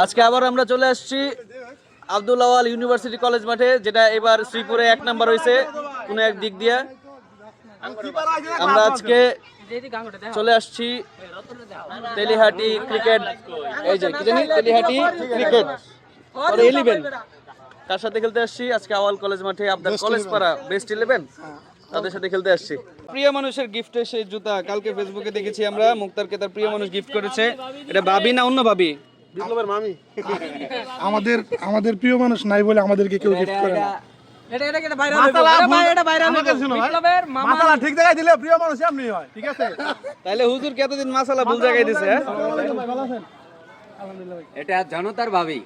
আজকে আবার আমরা চলে আসছি আব্দুল আওয়াল ইউনিভার্সিটি কলেজ মাঠে, যেটা এবার শ্রীপুরে 1 নাম্বার হয়েছে কোনো এক দিক দিয়ে। আমরা আজকে চলে আসছি তেলিহাটি ক্রিকেট, এই যে কি জানি তেলিহাটি ক্রিকেট 11 কার সাথে খেলতে আসছি আজকে আওয়াল কলেজ মাঠে, আপনার কলেজ পাড়া বেস্ট 11 তাদের সাথে খেলতে আসছি। প্রিয় মানুষের গিফটে সেই জুতা কালকে ফেসবুকে দেখেছি আমরা, মুক্তারকে তার প্রিয় মানুষ গিফট করেছে। এটা ভাবি না অন্য ভাবি? বিপ্লবের মামি। আমাদের প্রিয় মানুষ নাই বলে আমাদেরকে কেউ গিফট করে না। এটা ভাইরাল এটা ভাইরাল বিপ্লবের মামা ঠিক জায়গায় দিলে প্রিয় মানুষ এমনি হয়, ঠিক আছে? তাইলে হুজুর কতদিন মাসালা ভুল জায়গায় দিছে? এটা জনতার ভাবি,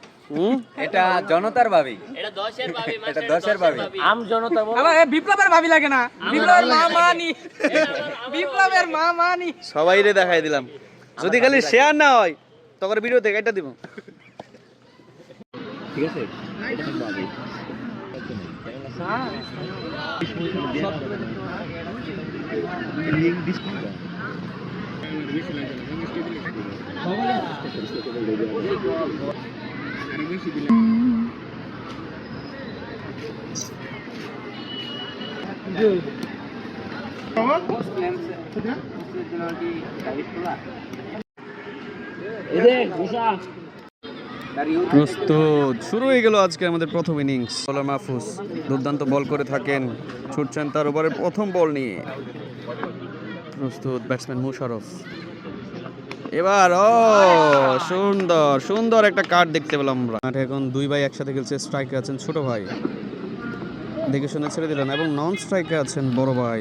এটা জনতার ভাবি, এটা 10-এর ভাবি, এটা 10-এর ভাবি, আম জনতা বল। আবার বিপ্লবের ভাবি লাগে না, বিপ্লবের মামানি, বিপ্লবের মামানি সবাইরে দেখাই দিলাম। যদি খালি শেয়ার না হয় তখন ভিডিও থেকে এটা দিব, ঠিক আছে? এটা ভাবি প্রস্তুত, শুরু হয়ে গেল আজকে আমাদের প্রথম ইনিংস। বোলার মাহফুজ দুর্দান্ত বল করে থাকেন, ছুটছেন তার ওভারের প্রথম বল নিয়ে। প্রস্তুত ব্যাটসম্যান মুশারফ, এবার সুন্দর সুন্দর একটা কার্ড দেখতে পেলাম আমরা। মাঠে এখন 2 ভাই একসাথে খেলছে, স্ট্রাইকে আছেন ছোট ভাই, দেখে শুনে ছেড়ে দিলেন, এবং নন স্ট্রাইকে আছেন বড় ভাই।